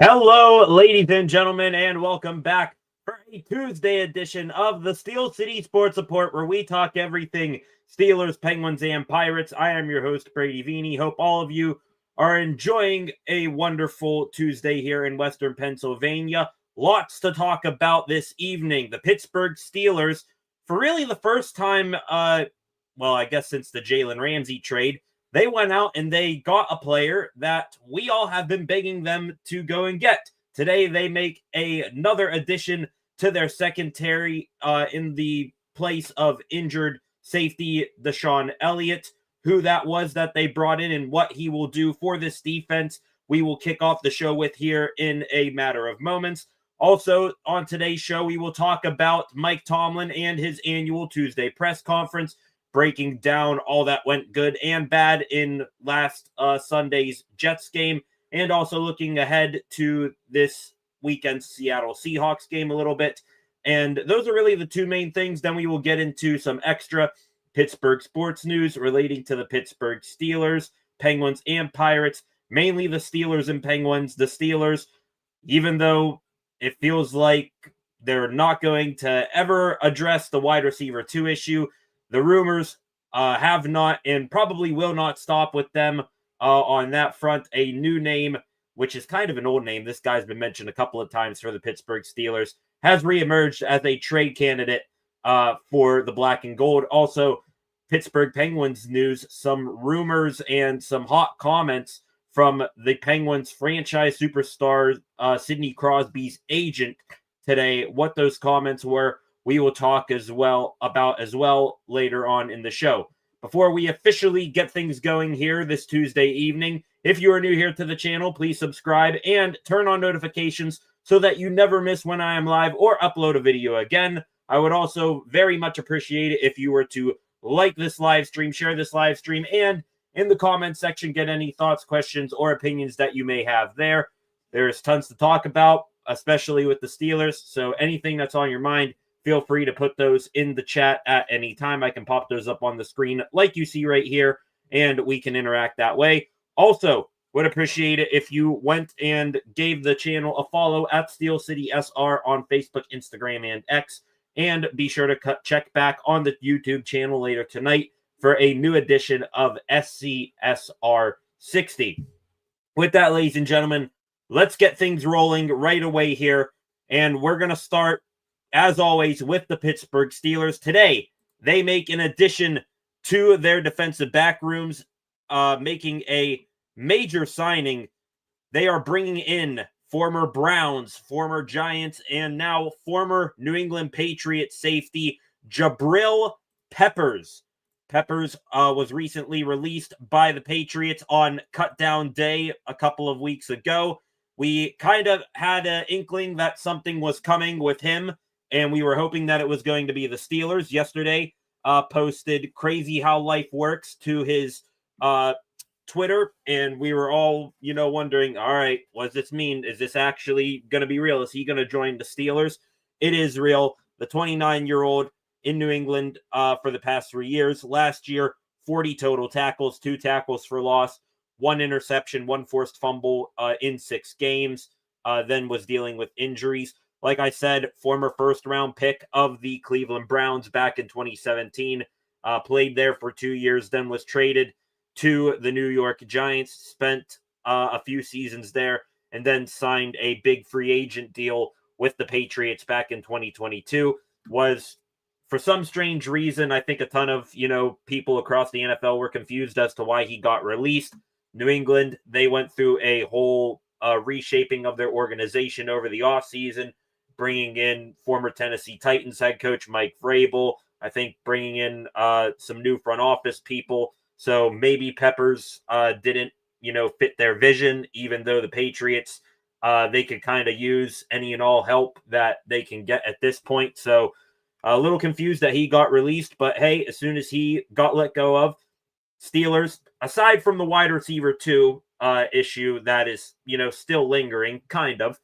Hello, ladies and gentlemen, and welcome back for a Tuesday edition of the Steel City Sports Report, where we talk everything Steelers, Penguins, and Pirates. I am your host, Brady Vini. Hope all of you are enjoying a wonderful Tuesday here in Western Pennsylvania. Lots to talk about this evening. The Pittsburgh Steelers, for really the first time, I guess since the Jalen Ramsey trade, they went out and they got a player that we all have been begging them to go and get. Today, they make another addition to their secondary in the place of injured safety Deshaun Elliott. Who that was that they brought in and what he will do for this defense, we will kick off the show with here in a matter of moments. Also, on today's show, we will talk about Mike Tomlin and his annual Tuesday press conference, breaking down all that went good and bad in last Sunday's Jets game, and also looking ahead to this weekend's Seattle Seahawks game a little bit. And those are really the two main things. Then we will get into some extra Pittsburgh sports news relating to the Pittsburgh Steelers, Penguins, and Pirates, mainly the Steelers and Penguins. The Steelers, even though it feels like they're not going to ever address the wide receiver 2 issue, the rumors have not and probably will not stop with them on that front. A new name, which is kind of an old name, this guy's been mentioned a couple of times for the Pittsburgh Steelers, has reemerged as a trade candidate for the black and gold. Also, Pittsburgh Penguins news, some rumors and some hot comments from the Penguins franchise superstar Sidney Crosby's agent today. What those comments were, we will talk about later on in the show. Before we officially get things going here this Tuesday evening, if you are new here to the channel, please subscribe and turn on notifications so that you never miss when I am live or upload a video again. I would also very much appreciate it if you were to like this live stream, share this live stream, and in the comment section, get any thoughts, questions, or opinions that you may have there. There's tons to talk about, especially with the Steelers, so anything that's on your mind, feel free to put those in the chat at any time. I can pop those up on the screen like you see right here, and we can interact that way. Also, would appreciate it if you went and gave the channel a follow at Steel City SR on Facebook, Instagram, and X. And be sure to check back on the YouTube channel later tonight for a new edition of SCSR 60. With that, ladies and gentlemen, let's get things rolling right away here. And we're going to start, as always, with the Pittsburgh Steelers. Today, they make an addition to their defensive back rooms, making a major signing. They are bringing in former Browns, former Giants, and now former New England Patriots safety Jabrill Peppers. Peppers was recently released by the Patriots on cutdown day a couple of weeks ago. We kind of had an inkling that something was coming with him, and we were hoping that it was going to be the Steelers. Yesterday, posted "Crazy How Life Works" to his Twitter, and we were all, wondering, all right, what does this mean? Is this actually going to be real? Is he going to join the Steelers? It is real. The 29-year-old in New England for the past 3 years. Last year, 40 total tackles, 2 tackles for loss, 1 interception, 1 forced fumble in 6 games, then was dealing with injuries. Like I said, former first-round pick of the Cleveland Browns back in 2017, played there for 2 years, then was traded to the New York Giants, spent a few seasons there, and then signed a big free agent deal with the Patriots back in 2022. Was, for some strange reason, I think a ton of, people across the NFL were confused as to why he got released. New England, they went through a whole reshaping of their organization over the offseason, bringing in former Tennessee Titans head coach Mike Vrabel, I think bringing in some new front office people. So maybe Peppers didn't, fit their vision, even though the Patriots, they could kind of use any and all help that they can get at this point. So a little confused that he got released, but hey, as soon as he got let go of, Steelers, aside from the wide receiver 2 issue that is, still lingering, kind of,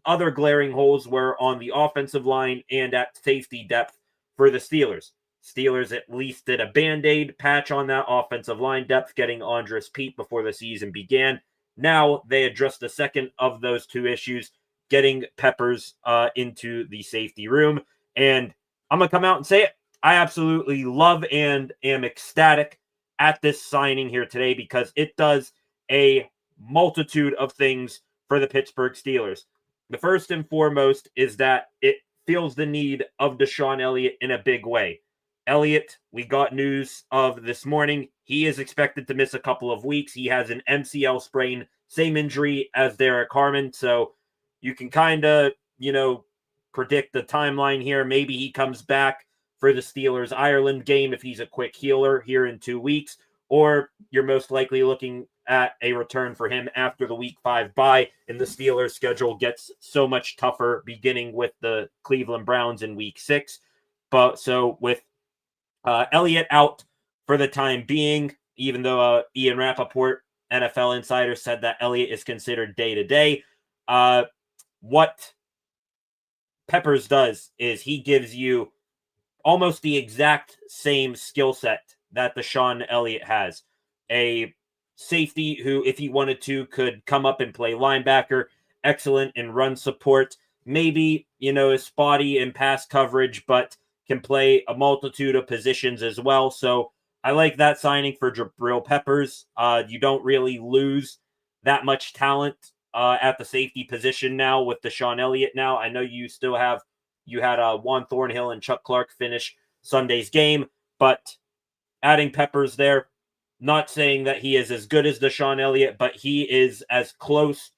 other glaring holes were on the offensive line and at safety depth for the Steelers. Steelers at least did a Band-Aid patch on that offensive line depth, getting Andres Pete before the season began. Now they address the second of those two issues, getting Peppers into the safety room. And I'm going to come out and say it. I absolutely love and am ecstatic at this signing here today because it does a multitude of things for the Pittsburgh Steelers. The first and foremost is that it feels the need of Deshaun Elliott in a big way. Elliott, we got news of this morning. He is expected to miss a couple of weeks. He has an MCL sprain, same injury as Derek Harmon. So you can kind of, predict the timeline here. Maybe he comes back for the Steelers-Ireland game if he's a quick healer here in 2 weeks. Or you're most likely looking at a return for him after the Week 5 bye, and the Steelers' schedule gets so much tougher, beginning with the Cleveland Browns in Week 6. But so with Elliott out for the time being, even though Ian Rappaport, NFL insider, said that Elliott is considered day-to-day. What Peppers does is he gives you almost the exact same skill set that Deshaun Elliott has. A safety who, if he wanted to, could come up and play linebacker, excellent in run support, maybe, is spotty in pass coverage, but can play a multitude of positions as well. So I like that signing for Jabrill Peppers. You don't really lose that much talent at the safety position now with Deshaun Elliott now. I know you had Juan Thornhill and Chuck Clark finish Sunday's game, but adding Peppers there, not saying that he is as good as Deshaun Elliott, but he is as close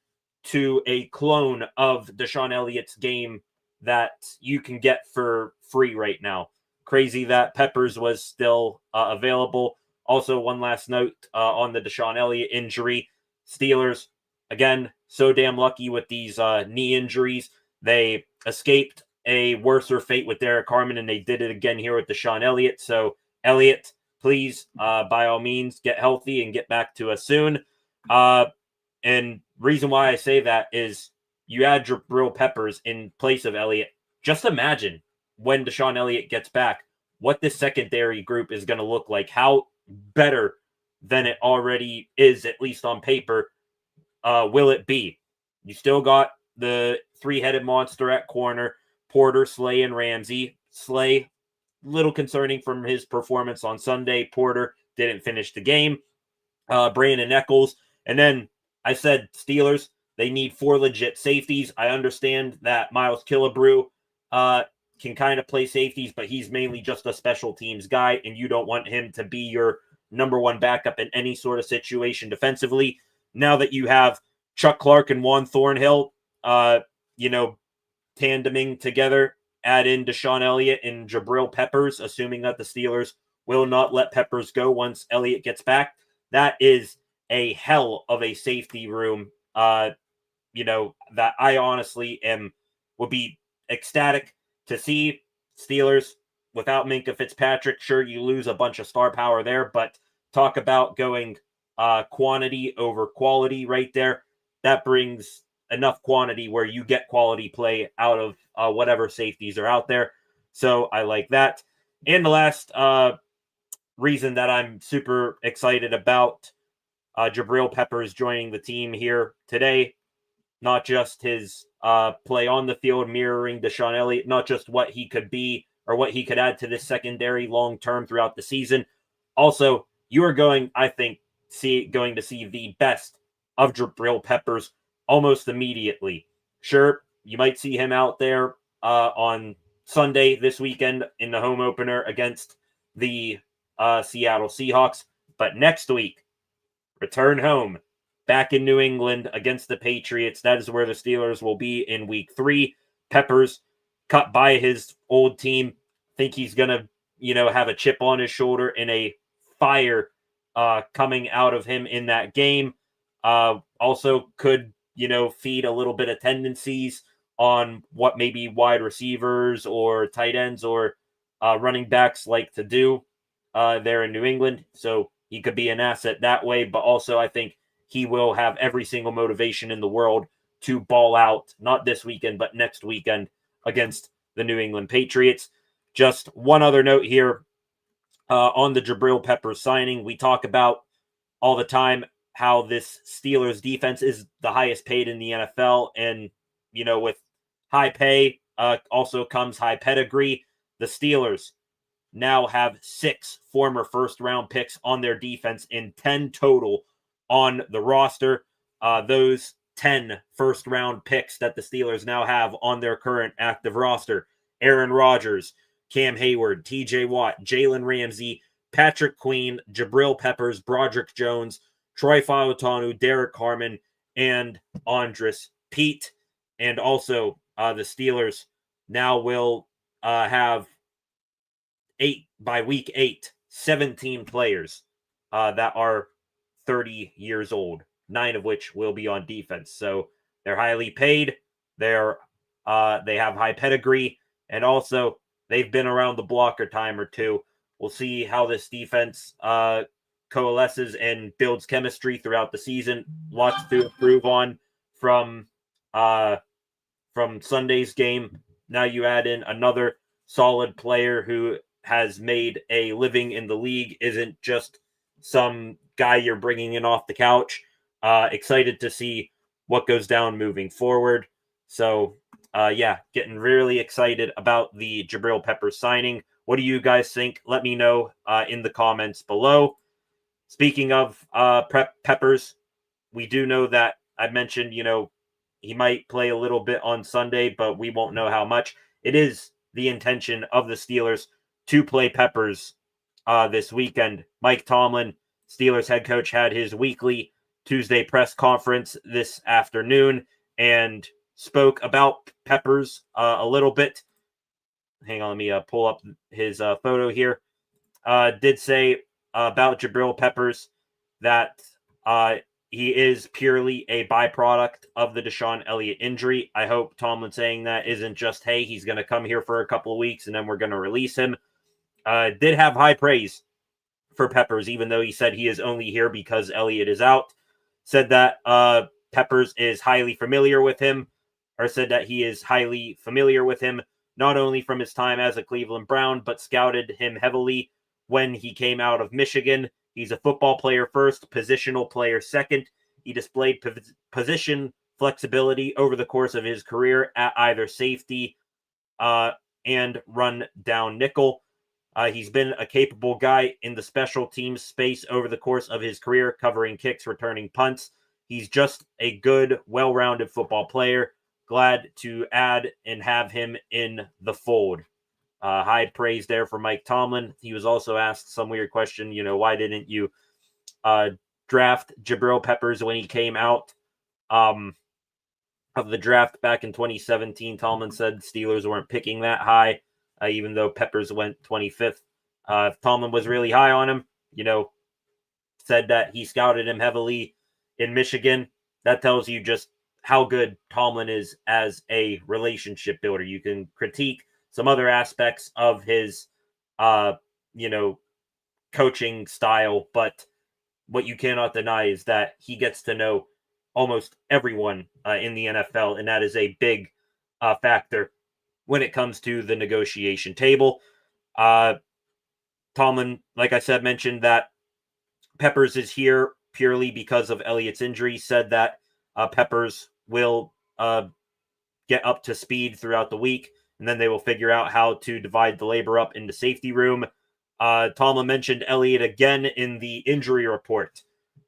to a clone of Deshaun Elliott's game that you can get for free right now. Crazy that Peppers was still available. Also, one last note on the Deshaun Elliott injury. Steelers, again, so damn lucky with these knee injuries. They escaped a worser fate with Derek Harmon, and they did it again here with Deshaun Elliott. So, Elliott, please, by all means, get healthy and get back to us soon. And reason why I say that is you add Jabrill Peppers in place of Elliott. Just imagine when Deshaun Elliott gets back, what this secondary group is going to look like, how better than it already is, at least on paper, will it be? You still got the three-headed monster at corner, Porter, Slay, and Ramsey. Slay, little concerning from his performance on Sunday. Porter didn't finish the game. Brandon Eccles. And then I said Steelers, they need 4 legit safeties. I understand that Miles Killebrew can kind of play safeties, but he's mainly just a special teams guy, and you don't want him to be your number one backup in any sort of situation defensively. Now that you have Chuck Clark and Juan Thornhill, tandeming together, add in Deshaun Elliott and Jabrill Peppers, assuming that the Steelers will not let Peppers go once Elliott gets back. That is a hell of a safety room, that I honestly would be ecstatic to see. Steelers without Minkah Fitzpatrick. Sure, you lose a bunch of star power there, but talk about going quantity over quality right there. That brings enough quantity where you get quality play out of whatever safeties are out there. So I like that. And the last reason that I'm super excited about Jabrill Peppers joining the team here today, not just his play on the field mirroring Deshaun Elliott, not just what he could be or what he could add to this secondary long-term throughout the season. Also, you are going to see the best of Jabrill Peppers almost immediately. Sure, you might see him out there on Sunday this weekend in the home opener against the Seattle Seahawks, but next week, return home back in New England against the Patriots. That is where the Steelers will be in week 3. Peppers cut by his old team. Think he's going to, have a chip on his shoulder and a fire coming out of him in that game. Also could, feed a little bit of tendencies on what maybe wide receivers or tight ends or running backs like to do there in New England. So he could be an asset that way, but also I think he will have every single motivation in the world to ball out, not this weekend, but next weekend against the New England Patriots. Just one other note here on the Jabrill Peppers signing. We talk about all the time how this Steelers defense is the highest paid in the NFL. And, with high pay also comes high pedigree. The Steelers now have 6 former first-round picks on their defense and 10 total on the roster. Those 10 first-round picks that the Steelers now have on their current active roster: Aaron Rodgers, Cam Hayward, TJ Watt, Jalen Ramsey, Patrick Queen, Jabrill Peppers, Broderick Jones, Troy Fautanu, Derek Harmon, and Andres Pete. And also, the Steelers now will have by week 8, 17 players that are 30 years old, 9 of which will be on defense. So they're highly paid. They have high pedigree, and also they've been around the block a time or two. We'll see how this defense coalesces and builds chemistry throughout the season. Lots to improve on from Sunday's game. Now you add in another solid player who has made a living in the league, isn't just some guy you're bringing in off the couch. Excited to see what goes down moving forward. So, getting really excited about the Jabrill Peppers signing. What do you guys think? Let me know in the comments below. Speaking of Peppers, we do know that I mentioned, he might play a little bit on Sunday, but we won't know how much. It is the intention of the Steelers to play Peppers this weekend. Mike Tomlin, Steelers head coach, had his weekly Tuesday press conference this afternoon and spoke about Peppers a little bit. Hang on, let me pull up his photo here. Did say about Jabrill Peppers that he is purely a byproduct of the Deshaun Elliott injury. I hope Tomlin saying that isn't just, hey, he's going to come here for a couple of weeks and then we're going to release him. Did have high praise for Peppers, even though he said he is only here because Elliott is out. Said that Peppers is highly familiar with him, or said that he is highly familiar with him, not only from his time as a Cleveland Brown, but scouted him heavily when he came out of Michigan. He's a football player first, positional player second. He displayed position flexibility over the course of his career at either safety and run down nickel. He's been a capable guy in the special teams space over the course of his career, covering kicks, returning punts. He's just a good, well-rounded football player. Glad to add and have him in the fold. High praise there for Mike Tomlin. He was also asked some weird question, why didn't you draft Jabrill Peppers when he came out of the draft back in 2017? Tomlin said Steelers weren't picking that high. Even though Peppers went 25th. Tomlin was really high on him, said that he scouted him heavily in Michigan. That tells you just how good Tomlin is as a relationship builder. You can critique some other aspects of his, coaching style, but what you cannot deny is that he gets to know almost everyone in the NFL, and that is a big factor when it comes to the negotiation table. Tomlin, like I said, mentioned that Peppers is here purely because of Elliott's injury, said that Peppers will get up to speed throughout the week, and then they will figure out how to divide the labor up in the safety room. Tomlin mentioned Elliott again in the injury report.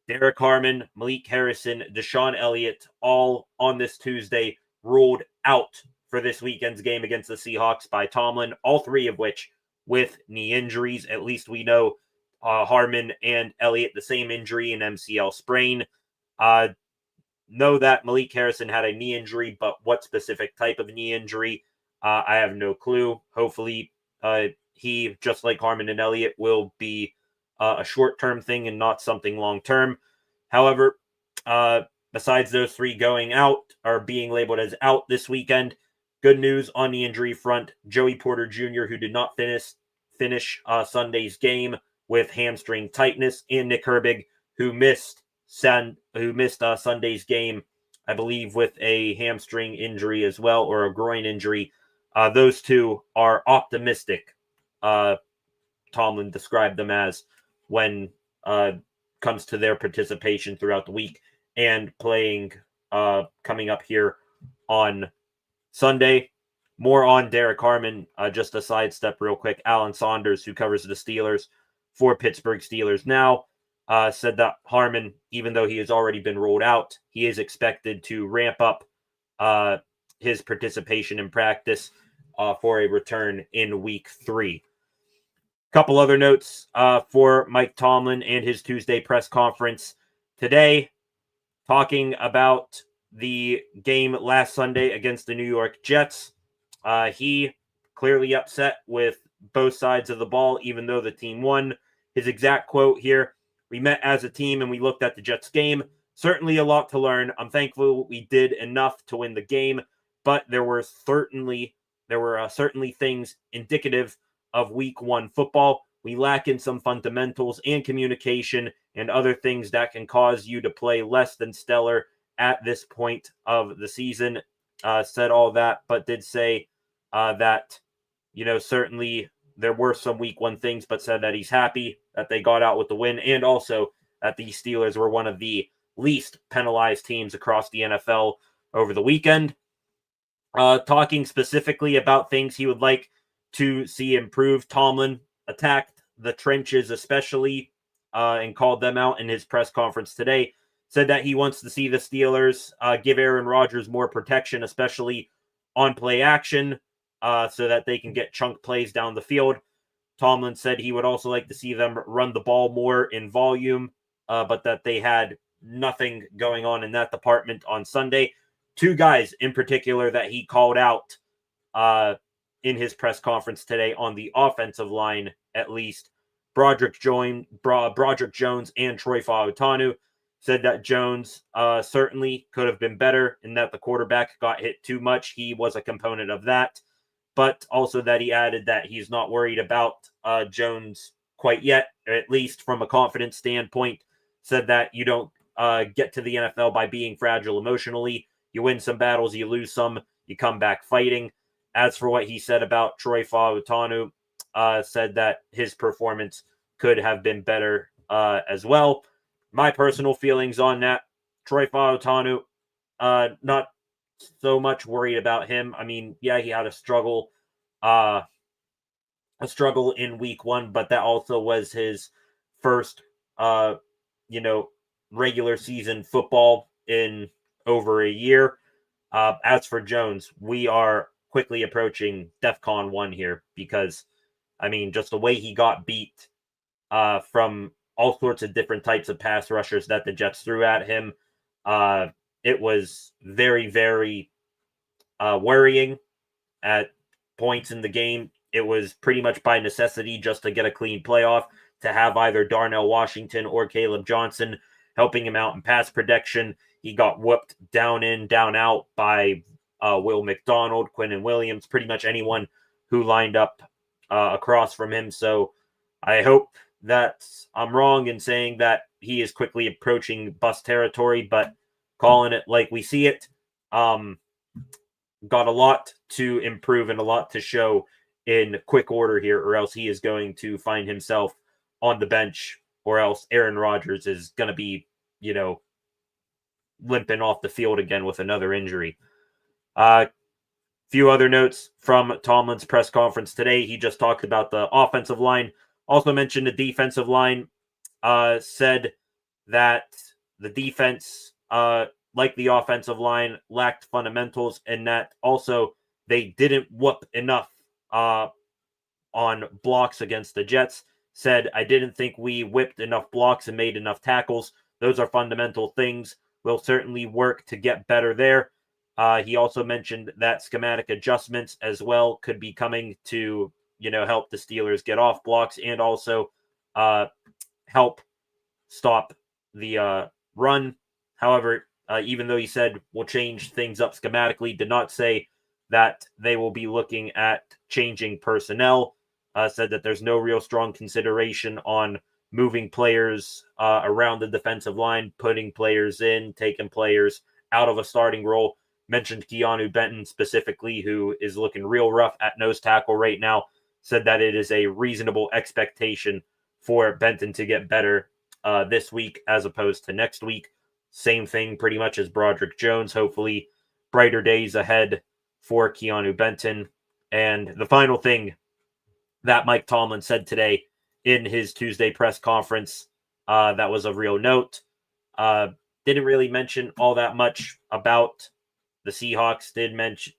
Derek Harmon, Malik Harrison, Deshaun Elliott, all on this Tuesday ruled out for this weekend's game against the Seahawks by Tomlin, all 3 of which with knee injuries. At least we know Harmon and Elliott, the same injury, an MCL sprain. Know that Malik Harrison had a knee injury, but what specific type of knee injury, I have no clue. Hopefully, he, just like Harmon and Elliott, will be a short-term thing and not something long-term. However, besides those 3 going out or being labeled as out this weekend, good news on the injury front. Joey Porter Jr., who did not finish Sunday's game with hamstring tightness, and Nick Herbig, who missed Sunday's game, I believe, with a hamstring injury as well, or a groin injury. Those 2 are optimistic. Tomlin described them as when comes to their participation throughout the week and playing coming up here on Sunday. More on Derek Harmon, just a sidestep real quick. Alan Saunders, who covers the Steelers for Pittsburgh Steelers Now, said that Harmon, even though he has already been ruled out, he is expected to ramp up his participation in practice for a return in week 3. Couple other notes for Mike Tomlin and his Tuesday press conference today, talking about the game last Sunday against the New York Jets. He clearly upset with both sides of the ball, even though the team won. His exact quote here: "We met as a team and we looked at the Jets game. Certainly a lot to learn. I'm thankful we did enough to win the game, but there were certainly things indicative of week 1 football. We lack in some fundamentals and communication and other things that can cause you to play less than stellar at this point of the season." Said all that, but did say that, certainly there were some week 1 things, but said that he's happy that they got out with the win, and also that the Steelers were one of the least penalized teams across the NFL over the weekend. Talking specifically about things he would like to see improved, Tomlin attacked the trenches especially and called them out in his press conference today. Said that he wants to see the Steelers give Aaron Rodgers more protection, especially on play action, so that they can get chunk plays down the field. Tomlin said he would also like to see them run the ball more in volume, but that they had nothing going on in that department on Sunday. 2 guys in particular that he called out in his press conference today on the offensive line, at least, Broderick Jones and Troy Fautanu. Said that Jones certainly could have been better and that the quarterback got hit too much. He was a component of that, but also that he added that he's not worried about Jones quite yet, or at least from a confidence standpoint. Said that you don't get to the NFL by being fragile emotionally. You win some battles, you lose some, you come back fighting. As for what he said about Troy Fautanu, said that his performance could have been better as well. My personal feelings on that: Troy Fautanu, not so much worried about him. I mean, yeah, he had a struggle in week 1, but that also was his first, regular season football in over a year. As for Jones, we are quickly approaching DEFCON 1 here because, I mean, just the way he got beat from all sorts of different types of pass rushers that the Jets threw at him. It was very, very worrying at points in the game. It was pretty much by necessity just to get a clean playoff to have either Darnell Washington or Caleb Johnson helping him out in pass protection. He got whooped down in, down out by Will McDonald, Quinnen Williams, pretty much anyone who lined up across from him. So I hope that I'm wrong in saying that he is quickly approaching bust territory, but calling it like we see it. Got a lot to improve and a lot to show in quick order here, or else he is going to find himself on the bench, or else Aaron Rodgers is going to be, limping off the field again with another injury. Few other notes from Tomlin's press conference today. He just talked about the offensive line. Also mentioned the defensive line. Said that the defense, like the offensive line, lacked fundamentals, and that also they didn't whoop enough on blocks against the Jets. Said, I didn't think we whipped enough blocks and made enough tackles. Those are fundamental things. We'll certainly work to get better there. He also mentioned that schematic adjustments as well could be coming to, help the Steelers get off blocks and also help stop the run. However, even though he said we'll change things up schematically, did not say that they will be looking at changing personnel. Said that there's no real strong consideration on moving players around the defensive line, putting players in, taking players out of a starting role. Mentioned Keanu Benton specifically, who is looking real rough at nose tackle right now. Said that it is a reasonable expectation for Benton to get better this week as opposed to next week. Same thing pretty much as Broderick Jones. Hopefully brighter days ahead for Keanu Benton. And the final thing that Mike Tomlin said today in his Tuesday press conference that was of real note. Didn't really mention all that much about the Seahawks. Did mention,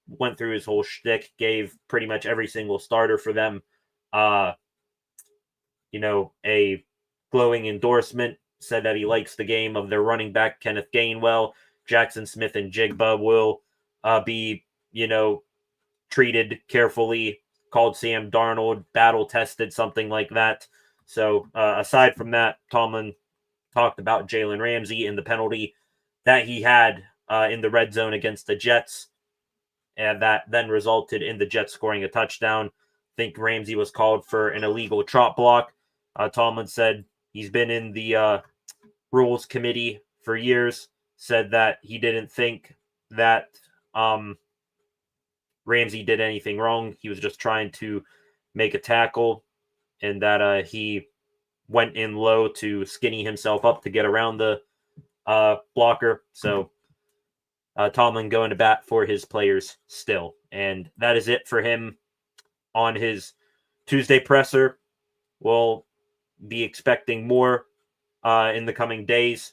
went through his whole shtick, gave pretty much every single starter for them, a glowing endorsement, said that he likes the game of their running back, Kenneth Gainwell. Jackson Smith and Jigba will be, treated carefully, called Sam Darnold battle-tested, something like that. So aside from that, Tomlin talked about Jalen Ramsey and the penalty that he had in the red zone against the Jets, and that then resulted in the Jets scoring a touchdown. I think Ramsey was called for an illegal trot block. Tomlin said he's been in the rules committee for years, said that he didn't think that Ramsey did anything wrong. He was just trying to make a tackle, and that he went in low to skinny himself up to get around the blocker. So Tomlin going to bat for his players still. And that is it for him on his Tuesday presser. We'll be expecting more in the coming days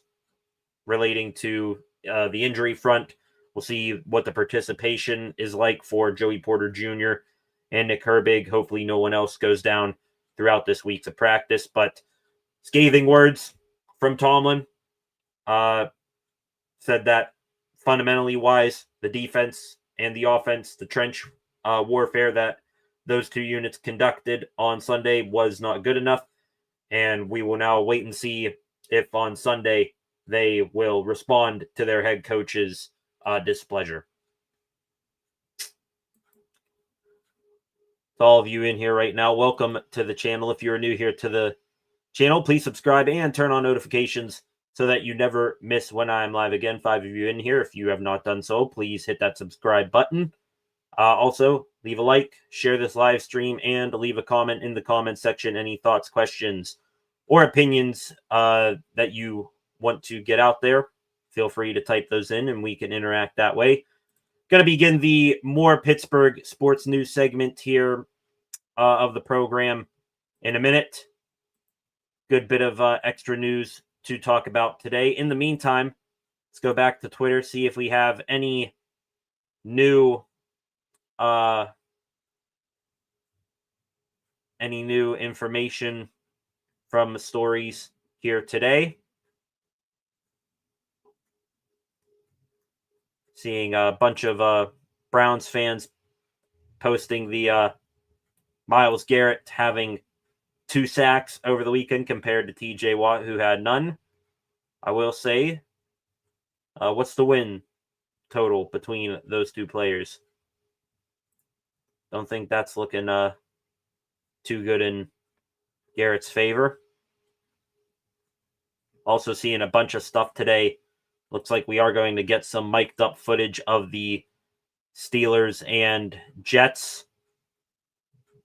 relating to the injury front. We'll see what the participation is like for Joey Porter Jr. and Nick Herbig. Hopefully no one else goes down throughout this week of practice. But scathing words from Tomlin. Said that fundamentally wise, the defense and the offense, the trench warfare that those two units conducted on Sunday was not good enough. And we will now wait and see if on Sunday they will respond to their head coach's displeasure. To all of you in here right now, welcome to the channel. If you're new here to the channel, please subscribe and turn on notifications so that you never miss when I'm live again. 5 of you in here. If you have not done so, please hit that subscribe button. Also, leave a like, share this live stream, and leave a comment in the comment section. Any thoughts, questions, or opinions that you want to get out there, feel free to type those in and we can interact that way. Going to begin the more Pittsburgh sports news segment here of the program in a minute. Good bit of extra news to talk about today. In the meantime, let's go back to Twitter, see if we have any new information from stories here today. Seeing a bunch of Browns fans posting the Myles Garrett having 2 sacks over the weekend compared to TJ Watt, who had none. I will say, what's the win total between those two players? Don't think that's looking too good in Garrett's favor. Also seeing a bunch of stuff today. Looks like we are going to get some mic'd up footage of the Steelers and Jets.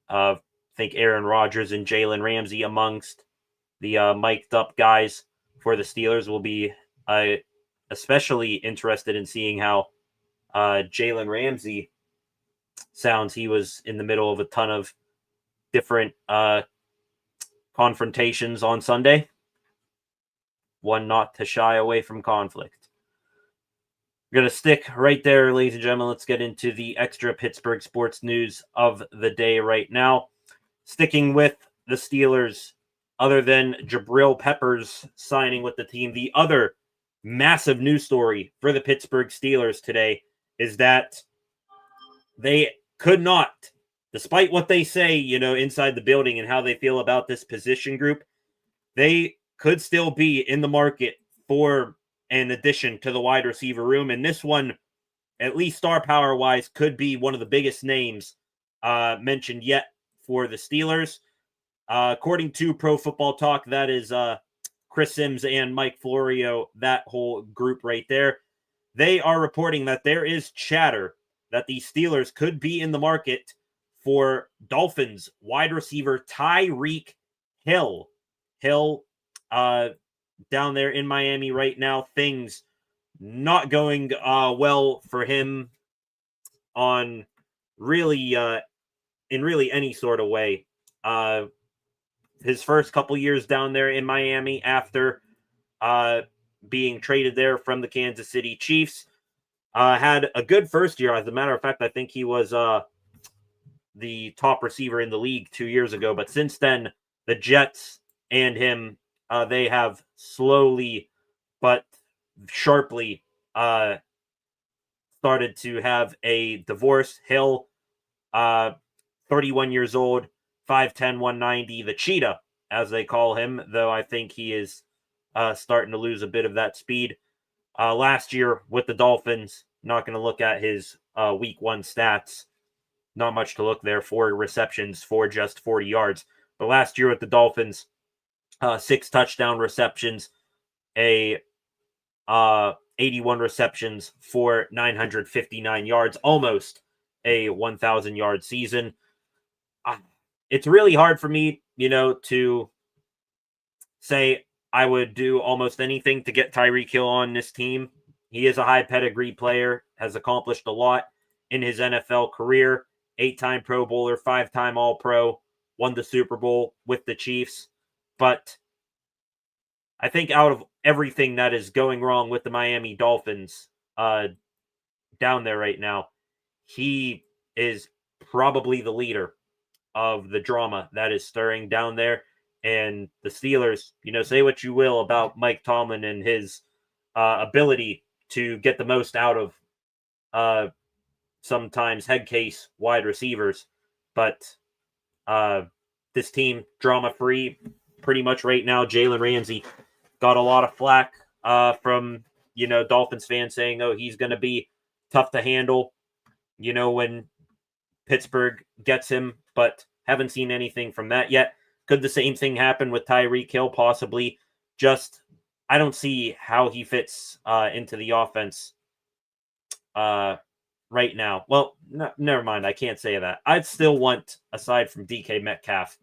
I think Aaron Rodgers and Jalen Ramsey amongst the mic'd up guys for the Steelers. Will be especially interested in seeing how Jalen Ramsey sounds. He was in the middle of a ton of different confrontations on Sunday. One not to shy away from conflict. We're going to stick right there, ladies and gentlemen. Let's get into the extra Pittsburgh sports news of the day right now. Sticking with the Steelers, other than Jabrill Peppers signing with the team, the other massive news story for the Pittsburgh Steelers today is that they could not, despite what they say, inside the building and how they feel about this position group, they could still be in the market for an addition to the wide receiver room. And this one, at least star power wise, could be one of the biggest names mentioned yet for the Steelers. According to Pro Football Talk, that is Chris Sims and Mike Florio, that whole group right there. They are reporting that there is chatter that the Steelers could be in the market for Dolphins wide receiver Tyreek Hill. Hill down there in Miami right now. Things not going well for him on really in really any sort of way. His first couple years down there in Miami after being traded there from the Kansas City Chiefs, had a good first year. As a matter of fact, I think he was the top receiver in the league 2 years ago. But since then, the Jets and him, they have slowly but sharply started to have a divorce. Hill, 31 years old, 5'10", 190, the cheetah, as they call him, though I think he is starting to lose a bit of that speed. Last year with the Dolphins, not going to look at his week 1 stats. Not much to look there. 4 receptions for just 40 yards. But last year with the Dolphins, 6 touchdown receptions, 81 receptions for 959 yards, almost a 1,000-yard season. It's really hard for me, to say I would do almost anything to get Tyreek Hill on this team. He is a high pedigree player, has accomplished a lot in his NFL career. 8-time Pro Bowler, 5-time All-Pro, won the Super Bowl with the Chiefs. But I think out of everything that is going wrong with the Miami Dolphins down there right now, he is probably the leader of the drama that is stirring down there. And the Steelers, say what you will about Mike Tomlin and his ability to get the most out of sometimes head case wide receivers. But this team, drama-free pretty much right now. Jalen Ramsey got a lot of flack from, Dolphins fans saying, oh, he's going to be tough to handle, when Pittsburgh gets him, but haven't seen anything from that yet. Could the same thing happen with Tyreek Hill? Possibly. Just, I don't see how he fits into the offense right now. Well, never mind. I can't say that. I'd still want, aside from DK Metcalf,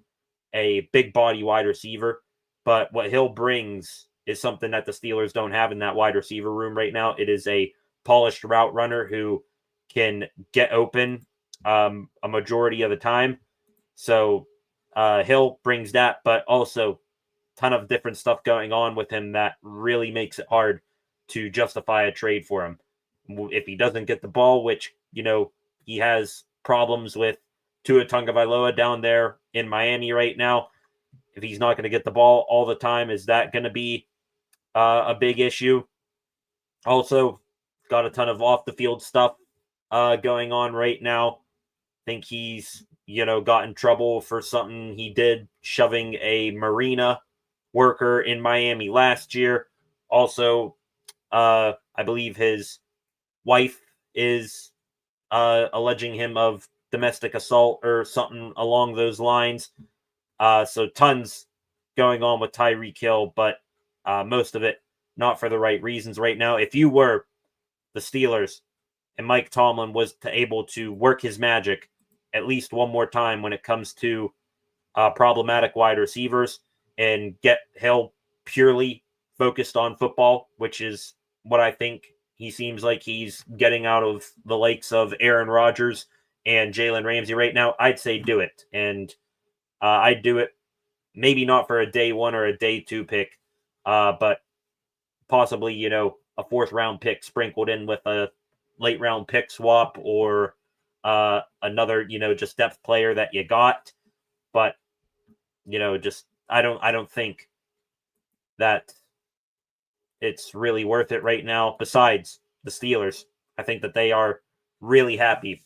a big body wide receiver. But what Hill brings is something that the Steelers don't have in that wide receiver room right now. It is a polished route runner who can get open a majority of the time. So Hill brings that, but also a ton of different stuff going on with him that really makes it hard to justify a trade for him. If he doesn't get the ball, which, he has problems with Tua Tagovailoa down there in Miami right now. If he's not going to get the ball all the time, is that going to be a big issue? Also, got a ton of off-the-field stuff going on right now. Think he's, got in trouble for something he did, shoving a marina worker in Miami last year. Also, I believe his wife is alleging him of domestic assault or something along those lines. So tons going on with Tyreek Hill, but most of it not for the right reasons right now. If you were the Steelers and Mike Tomlin was able to work his magic at least one more time when it comes to problematic wide receivers and get Hill purely focused on football, which is what I think he seems like he's getting out of the likes of Aaron Rodgers and Jalen Ramsey right now, I'd say do it. And I'd do it maybe not for a day 1 or a day 2 pick, but possibly, a 4th round pick sprinkled in with a late round pick swap or another, just depth player that you got. But, just I don't think that it's really worth it right now. Besides the Steelers, I think that they are really happy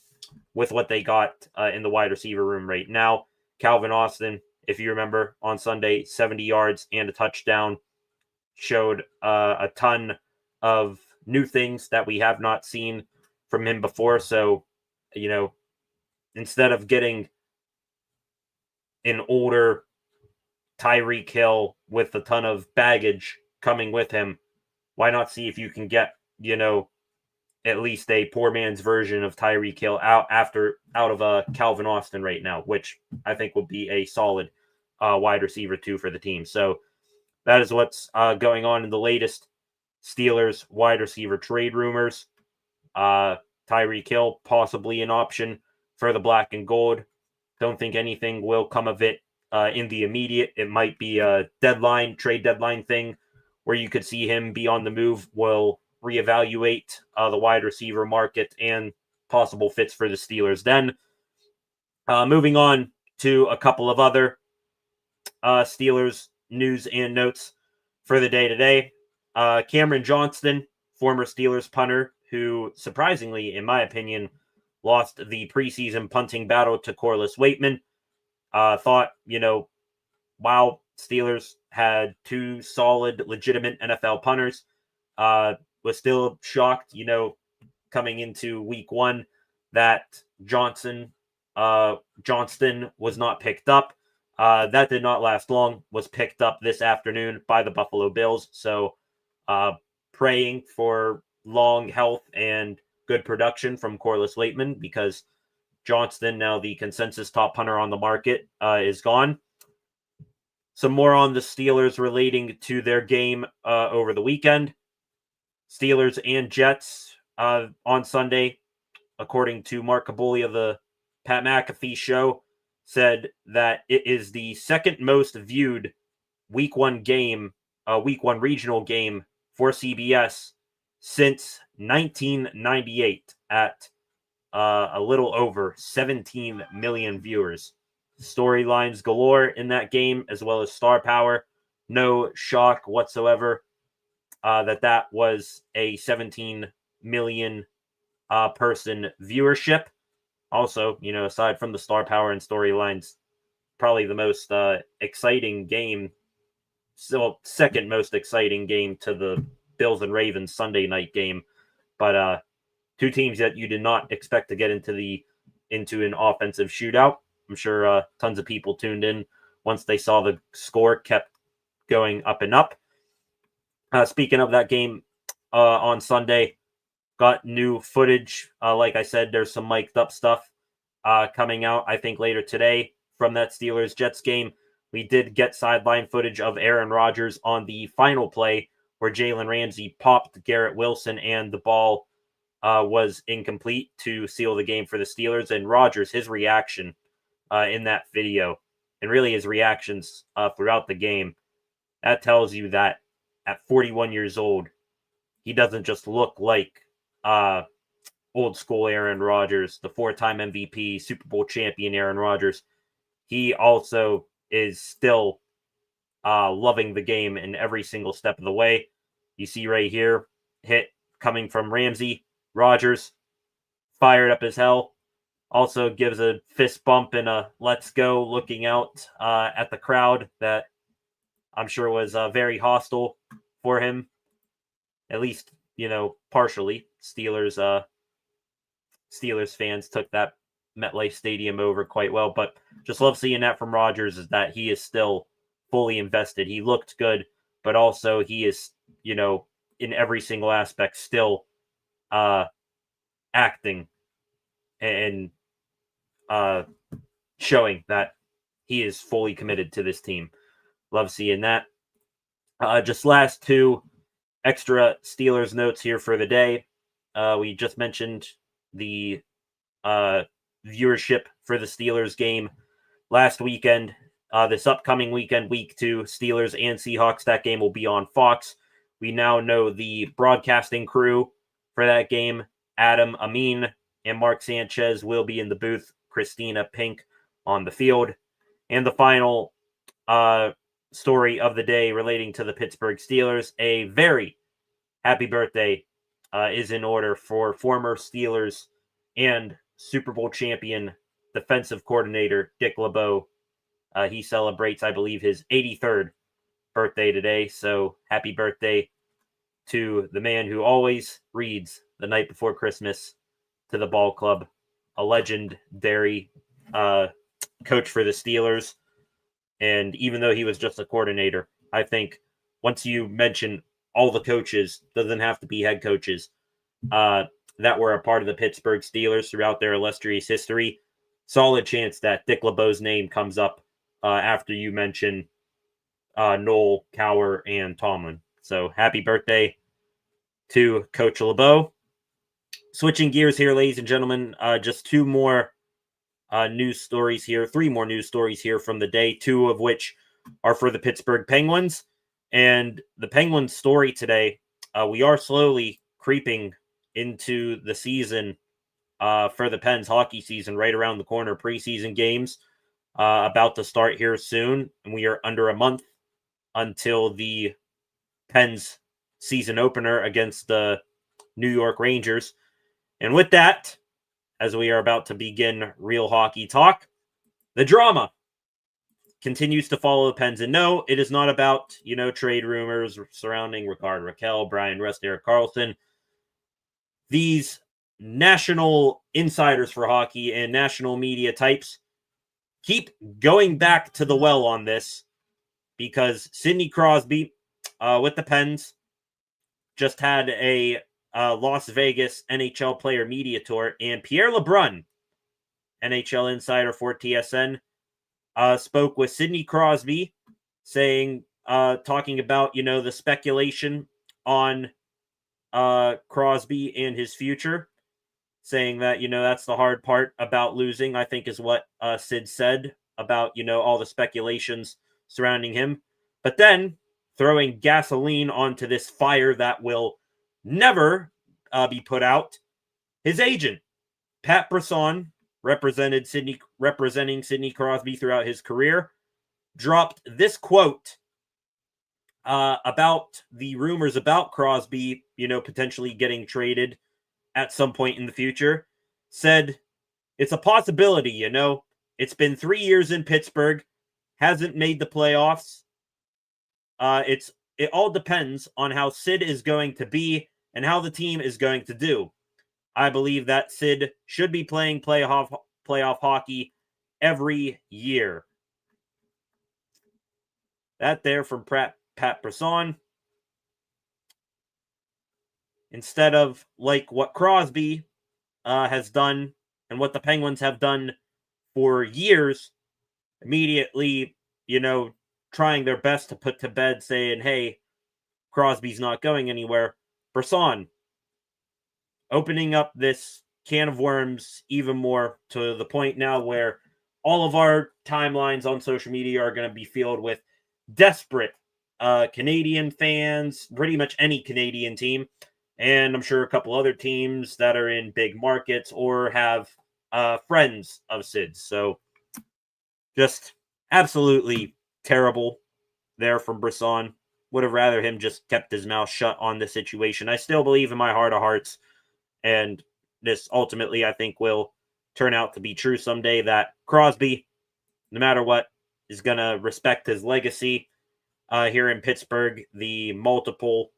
with what they got in the wide receiver room right now. Calvin Austin, if you remember, on Sunday, 70 yards and a touchdown, showed a ton of new things that we have not seen from him before. So, instead of getting an older Tyreek Hill with a ton of baggage coming with him, why not see if you can get, at least a poor man's version of Tyreek Hill out of Calvin Austin right now, which I think will be a solid wide receiver too for the team. So that is what's going on in the latest Steelers wide receiver trade rumors. Tyreek Hill possibly an option for the black and gold. Don't think anything will come of it in the immediate. It might be a trade deadline thing where you could see him be on the move. We'll reevaluate the wide receiver market and possible fits for the Steelers. Then moving on to a couple of other Steelers news and notes for the day today. Cameron Johnston, former Steelers punter, who surprisingly, in my opinion, lost the preseason punting battle to Corliss Waitman. Thought, wow, Steelers had two solid, legitimate NFL punters. Was still shocked, coming into week one that Johnston was not picked up. That did not last long, was picked up this afternoon by the Buffalo Bills. So praying for long health and good production from Corliss Waitman, because Johnston, now the consensus top punter on the market, is gone. Some more on the Steelers relating to their game over the weekend. Steelers and Jets on Sunday, according to Mark Kaboly of the Pat McAfee show, said that it is the second most viewed week one regional game for CBS since 1998 at a little over 17 million viewers. Storylines galore in that game, as well as star power. No shock whatsoever that was a 17 million person viewership. Also, aside from the star power and storylines, probably the most exciting game, still second most exciting game to the Bills and Ravens Sunday night game. But two teams that you did not expect to get into an offensive shootout. I'm sure tons of people tuned in once they saw the score kept going up and up. Speaking of that game on Sunday, got new footage. Like I said, there's some mic'd up stuff coming out, I think, later today from that Steelers-Jets game. We did get sideline footage of Aaron Rodgers on the final play where Jalen Ramsey popped Garrett Wilson and the ball was incomplete to seal the game for the Steelers. And Rodgers, his reaction in that video, and really his reactions throughout the game, that tells you that at 41 years old, he doesn't just look like old school Aaron Rodgers, the four-time MVP, Super Bowl champion Aaron Rodgers. He also is still loving the game in every single step of the way. You see right here, hit coming from Ramsey. Rodgers fired up as hell. Also gives a fist bump and a let's go, looking out at the crowd that I'm sure was very hostile for him. At least, partially. Steelers fans took that MetLife Stadium over quite well. But just love seeing that from Rodgers, is that he is still fully invested. He looked good, but also he is, in every single aspect still acting and showing that he is fully committed to this team. Love seeing that. Just last two extra Steelers notes here for the day. We just mentioned the viewership for the Steelers game last weekend. This upcoming weekend, week 2, Steelers and Seahawks, that game will be on Fox. We now know the broadcasting crew for that game. Adam Amin and Mark Sanchez will be in the booth. Christina Pink on the field. And the final story of the day relating to the Pittsburgh Steelers, a very happy birthday is in order for former Steelers and Super Bowl champion defensive coordinator Dick LeBeau. He celebrates, I believe, his 83rd birthday today. So happy birthday to the man who always reads the night before Christmas to the ball club, a legendary coach for the Steelers. And even though he was just a coordinator, I think once you mention all the coaches, doesn't have to be head coaches, that were a part of the Pittsburgh Steelers throughout their illustrious history, solid chance that Dick LeBeau's name comes up after you mention Noel, Cower, and Tomlin. So happy birthday to Coach LeBeau. Switching gears here, ladies and gentlemen, just two more news stories here, three more news stories here from the day, two of which are for the Pittsburgh Penguins. And the Penguins story today, we are slowly creeping into the season for the Pens hockey season, right around the corner. Preseason games about to start here soon, and we are under a month until the Pens season opener against the New York Rangers. And with that, as we are about to begin real hockey talk, the drama continues to follow the Pens. And no, it is not about, trade rumors surrounding Rickard Rakell, Brian Rust, Erik Karlsson. These national insiders for hockey and national media types keep going back to the well on this because Sidney Crosby with the Pens just had a Las Vegas NHL player media tour, and Pierre LeBrun, NHL insider for TSN, spoke with Sidney Crosby, talking about, the speculation on Crosby and his future, saying that, that's the hard part about losing, I think is what Sid said about, all the speculations surrounding him. But then throwing gasoline onto this fire that will never be put out, his agent, Pat Brisson, representing Sidney Crosby throughout his career, dropped this quote about the rumors about Crosby, potentially getting traded at some point in the future. Said, it's a possibility, It's been 3 years in Pittsburgh, hasn't made the playoffs. It all depends on how Sid is going to be and how the team is going to do. I believe that Sid should be playing playoff hockey every year. That there from Pat Brisson. Instead of like what Crosby has done and what the Penguins have done for years, immediately, trying their best to put to bed saying, hey, Crosby's not going anywhere. Brisson opening up this can of worms even more to the point now where all of our timelines on social media are going to be filled with desperate Canadian fans, pretty much any Canadian team, and I'm sure a couple other teams that are in big markets or have friends of Sid's. So just absolutely terrible there from Brisson. Would have rather him just kept his mouth shut on the situation. I still believe in my heart of hearts, and this ultimately, I think, will turn out to be true someday, that Crosby, no matter what, is going to respect his legacy here in Pittsburgh, the multiple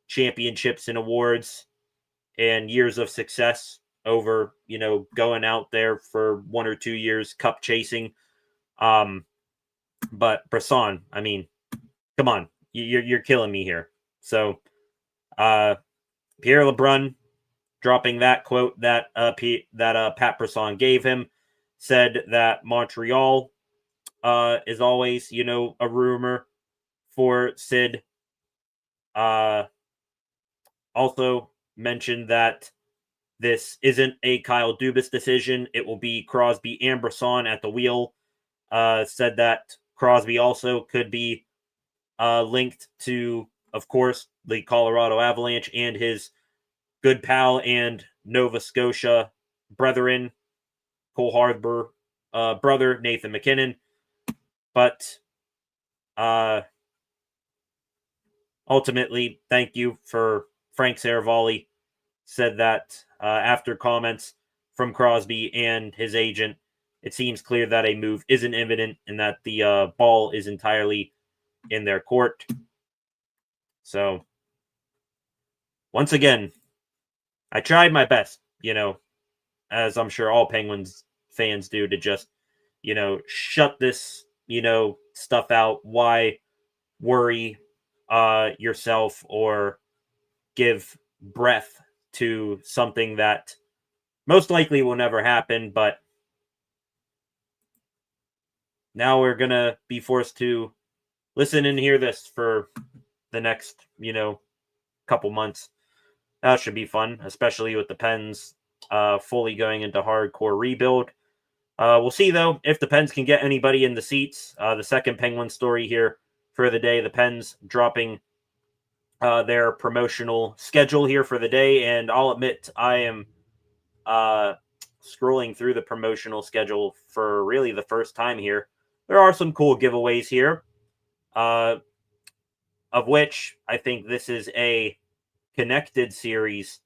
championships and awards and years of success over, going out there for 1 or 2 years, cup chasing. But Brisson, I mean, come on, you're killing me here. So, Pierre LeBrun, dropping that quote that Pat Brisson gave him, said that Montreal is always, a rumor for Sid. Also mentioned that this isn't a Kyle Dubas decision. It will be Crosby and Brisson at the wheel. Said that Crosby also could be linked to, of course, the Colorado Avalanche and his good pal and Nova Scotia brethren, Cole Harbor brother, Nathan MacKinnon. But ultimately, thank you for Frank Saravalli, said that after comments from Crosby and his agent, it seems clear that a move isn't imminent and that the ball is entirely in their court. So, once again, I tried my best, as I'm sure all Penguins fans do, to just, shut this, stuff out. Why worry yourself or give breath to something that most likely will never happen, but now we're going to be forced to listen and hear this for the next, couple months. That should be fun, especially with the Pens fully going into hardcore rebuild. We'll see, though, if the Pens can get anybody in the seats. The second Penguin story here for the day, the Pens dropping their promotional schedule here for the day, and I'll admit I am scrolling through the promotional schedule for really the first time here. There are some cool giveaways here, of which I think this is a connected series.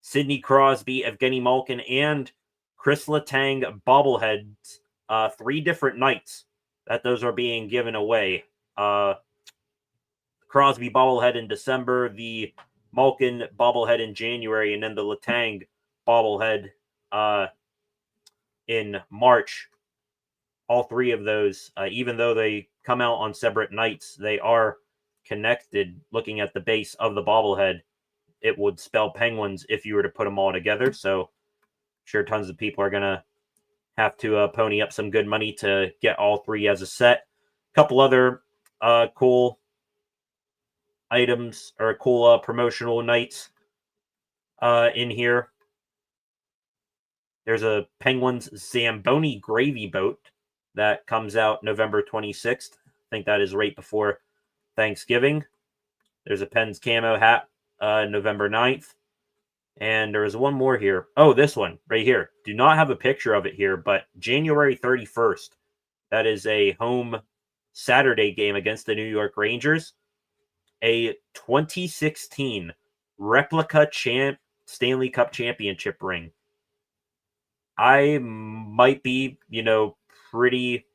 Sidney Crosby, Evgeny Malkin, and Chris Letang bobbleheads, 3 different nights that those are being given away. Crosby bobblehead in December, the Malkin bobblehead in January, and then the Letang bobblehead in March. All 3 of those, even though they come out on separate nights, they are connected. Looking at the base of the bobblehead, it would spell Penguins if you were to put them all together. So I'm sure tons of people are going to have to pony up some good money to get all 3 as a set. A couple other cool items or cool promotional nights in here. There's a Penguins Zamboni gravy boat that comes out November 26th. I think that is right before Thanksgiving. There's a Pens camo hat November 9th. And there is one more here. Oh, this one right here. Do not have a picture of it here, but January 31st. That is a home Saturday game against the New York Rangers. A 2016 replica Stanley Cup championship ring. I might be, pretty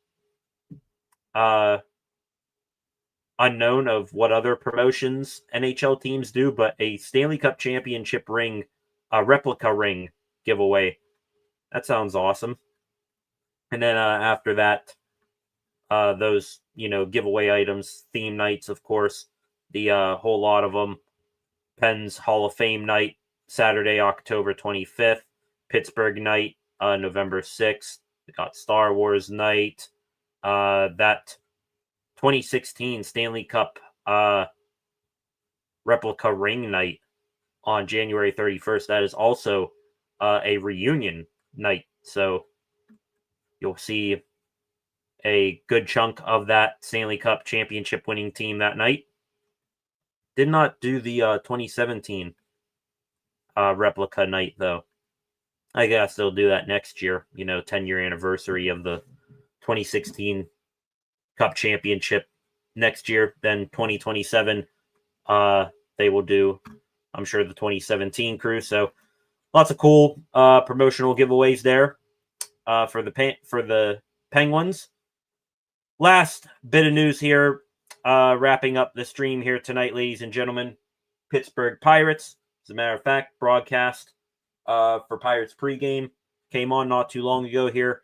unknown of what other promotions NHL teams do, but a Stanley Cup championship ring, a replica ring giveaway. That sounds awesome. And then after that, those, giveaway items, theme nights, of course, the whole lot of them. Pens Hall of Fame night, Saturday, October 25th. Pittsburgh night, November 6th. We got Star Wars night. That 2016 Stanley Cup replica ring night on January 31st. That is also a reunion night. So you'll see a good chunk of that Stanley Cup championship winning team that night. Did not do the 2017 replica night, though. I guess they'll do that next year, 10-year anniversary of the 2016 Cup Championship next year. Then 2027, they will do, I'm sure, the 2017 crew. So lots of cool promotional giveaways there for the Penguins. Last bit of news here, wrapping up the stream here tonight, ladies and gentlemen. Pittsburgh Pirates, as a matter of fact, broadcast for Pirates pregame came on not too long ago here.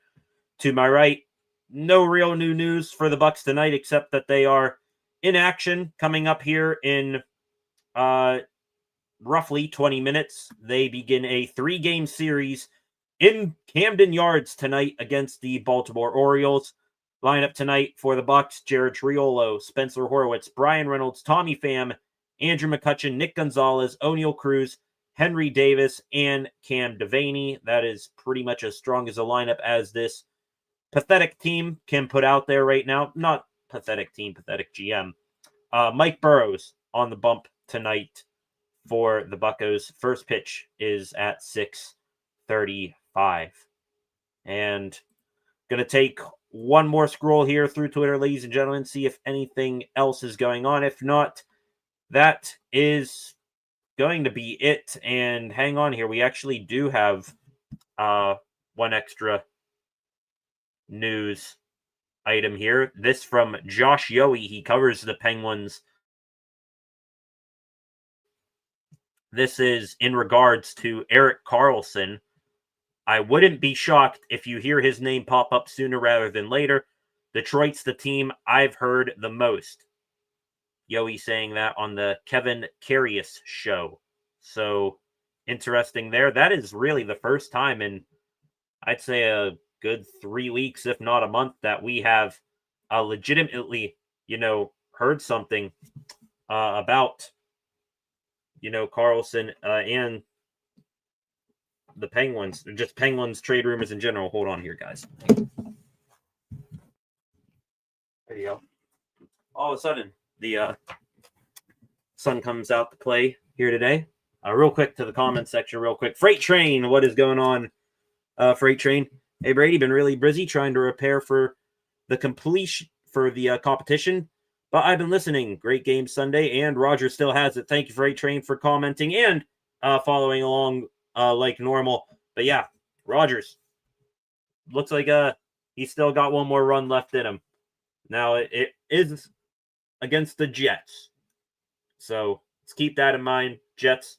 To my right, no real new news for the Bucks tonight, except that they are in action coming up here in roughly 20 minutes. They begin a 3-game series in Camden Yards tonight against the Baltimore Orioles. Lineup tonight for the Bucks: Jared Triolo, Spencer Horwitz, Brian Reynolds, Tommy Pham, Andrew McCutchen, Nick Gonzalez, O'Neal Cruz, Henry Davis, and Cam Devaney. That is pretty much as strong as a lineup as this pathetic team can put out there right now. Not pathetic team, pathetic GM. Mike Burrows on the bump tonight for the Buccos. First pitch is at 6:35. And going to take one more scroll here through Twitter, ladies and gentlemen, see if anything else is going on. If not, that is going to be it. And hang on here. We actually do have one extra news item here. This from Josh Yohe. He covers the Penguins. This is in regards to Erik Karlsson. I wouldn't be shocked if you hear his name pop up sooner rather than later. Detroit's the team I've heard the most. Yohe saying that on the Kevin Karius show. So interesting there. That is really the first time in, I'd say, a good 3 weeks, if not a month, that we have legitimately heard something about, Carlson and the Penguins, just Penguins trade rumors in general. Hold on here, guys. There you go. All of a sudden, the sun comes out to play here today. Real quick to the comment section, real quick. Freight Train, what is going on? Freight Train. Hey, Brady, been really busy trying to prepare for the completion for the competition, but I've been listening. Great game Sunday, and Roger still has it. Thank you, Freight Train, for commenting and following along like normal. But yeah, Rogers looks like he's still got one more run left in him. Now it is against the Jets, so let's keep that in mind. Jets,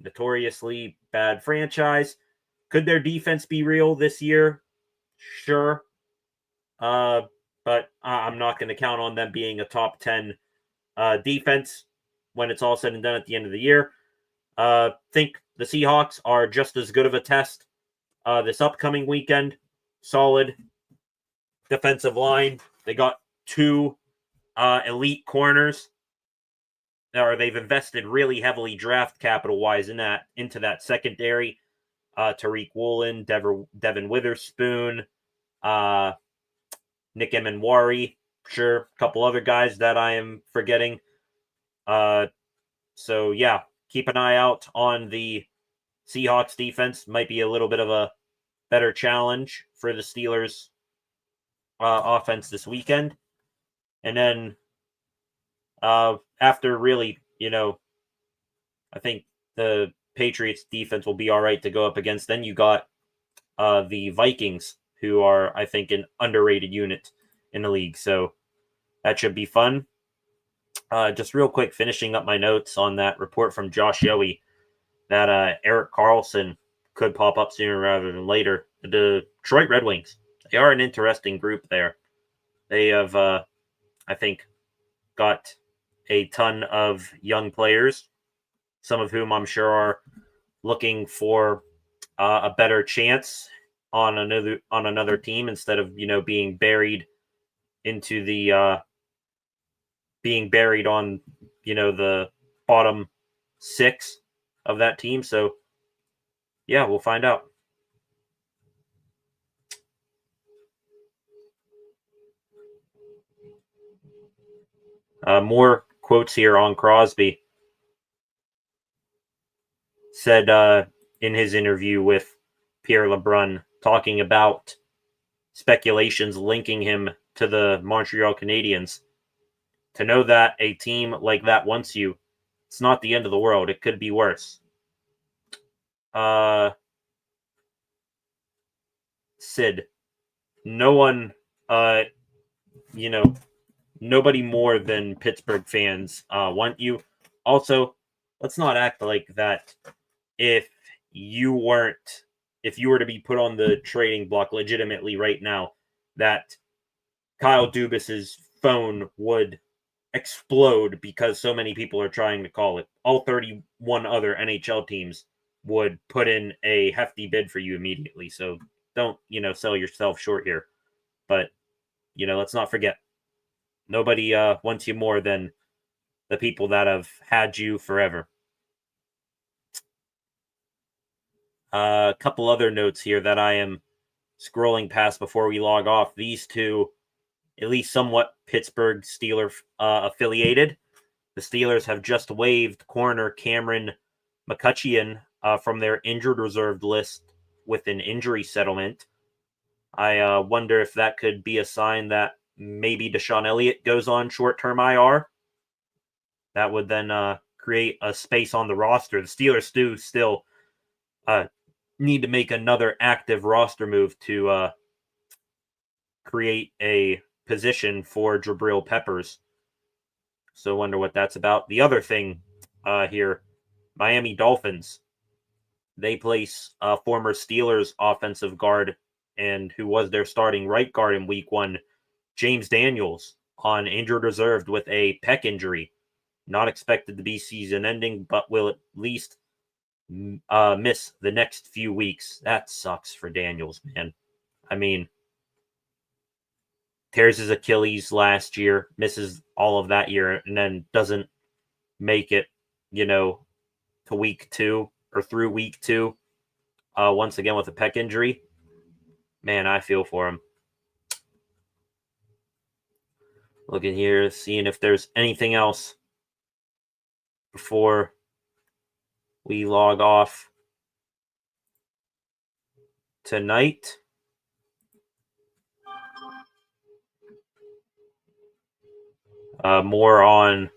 notoriously bad franchise. Could their defense be real this year? Sure. But I'm not going to count on them being a top 10 defense when it's all said and done at the end of the year. Think the Seahawks are just as good of a test this upcoming weekend. Solid defensive line. They got 2 elite corners. Or they've invested really heavily draft capital-wise into that secondary. Tariq Woolen, Devin Witherspoon, Nick Emenwari, sure, a couple other guys that I am forgetting. So yeah, keep an eye out on the Seahawks defense. Might be a little bit of a better challenge for the Steelers offense this weekend. And then after really, I think the Patriots defense will be all right to go up against. Then you got the Vikings, who are, I think, an underrated unit in the league. So that should be fun. Just real quick, finishing up my notes on that report from Josh Yowie that Erik Karlsson could pop up sooner rather than later. The Detroit Red Wings, they are an interesting group there. They have, I think, got a ton of young players, some of whom I'm sure are looking for a better chance on another team instead of being buried into the on the bottom 6 of that team. So yeah, we'll find out. More quotes here on Crosby. Said in his interview with Pierre LeBrun, talking about speculations linking him to the Montreal Canadiens. To know that a team like that wants you, it's not the end of the world. It could be worse. Sid, no one, nobody more than Pittsburgh fans want you. Also, let's not act like that if you were to be put on the trading block legitimately right now, that Kyle Dubas's phone would explode because so many people are trying to call it. All 31 other NHL teams would put in a hefty bid for you immediately. So don't, sell yourself short here. But, let's not forget, nobody wants you more than the people that have had you forever. A couple other notes here that I am scrolling past before we log off. These two, at least somewhat Pittsburgh Steeler affiliated. The Steelers have just waived corner Cameron McCutcheon from their injured reserve list with an injury settlement. I wonder if that could be a sign that maybe Deshaun Elliott goes on short-term IR. That would then create a space on the roster. The Steelers do still need to make another active roster move to create a position for Jabrill Peppers. So I wonder what that's about. The other thing here, Miami Dolphins. They place former Steelers offensive guard and who was their starting right guard in week 1, James Daniels, on injured reserve with a pec injury. Not expected to be season ending, but will at least miss the next few weeks. That sucks for Daniels, man. I mean, tears his Achilles last year, misses all of that year, and then doesn't make it, to week 2 or through week 2, once again with a pec injury. Man, I feel for him. Looking here, seeing if there's anything else before we log off tonight. More on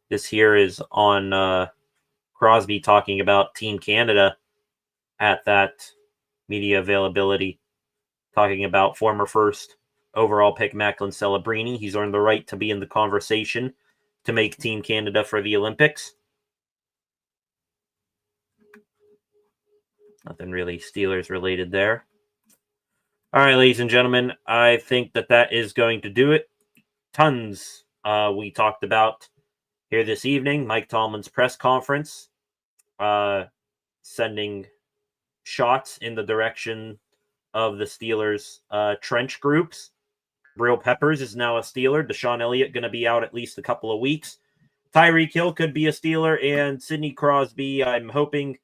this here is on Crosby talking about Team Canada at that media availability, talking about former first overall pick Macklin Celebrini. He's earned the right to be in the conversation to make Team Canada for the Olympics. Nothing really Steelers related there. All right, ladies and gentlemen, I think that is going to do it. Tons we talked about here this evening. Mike Tomlin's press conference, sending shots in the direction of the Steelers' trench groups. Jabrill Peppers is now a Steeler. Deshaun Elliott going to be out at least a couple of weeks. Tyreek Hill could be a Steeler, and Sidney Crosby, I'm hoping,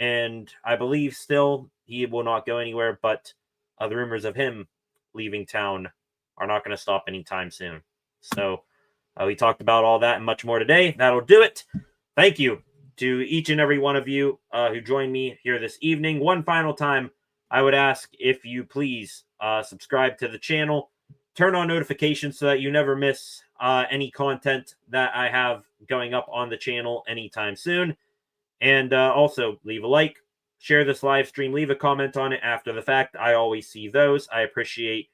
and I believe still he will not go anywhere, but the rumors of him leaving town are not going to stop anytime soon. So we talked about all that and much more today. That'll do it. Thank you to each and every one of you who joined me here this evening. One final time, I would ask if you please subscribe to the channel, turn on notifications so that you never miss any content that I have going up on the channel anytime soon. And also leave a like, share this live stream, leave a comment on it after the fact. I always see those. I appreciate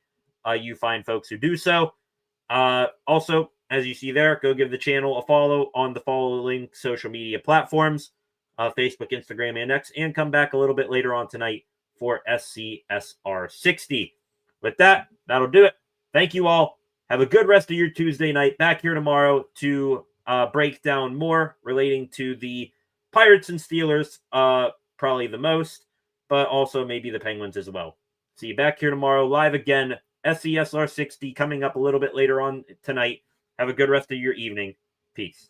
you fine folks who do so. Also, as you see there, go give the channel a follow on the following social media platforms, Facebook, Instagram, and X, and come back a little bit later on tonight for SCSR 60. With that, that'll do it. Thank you all. Have a good rest of your Tuesday night. Back here tomorrow to break down more relating to the Pirates and Steelers, probably the most, but also maybe the Penguins as well. See you back here tomorrow, live again. SCSR 60 coming up a little bit later on tonight. Have a good rest of your evening. Peace.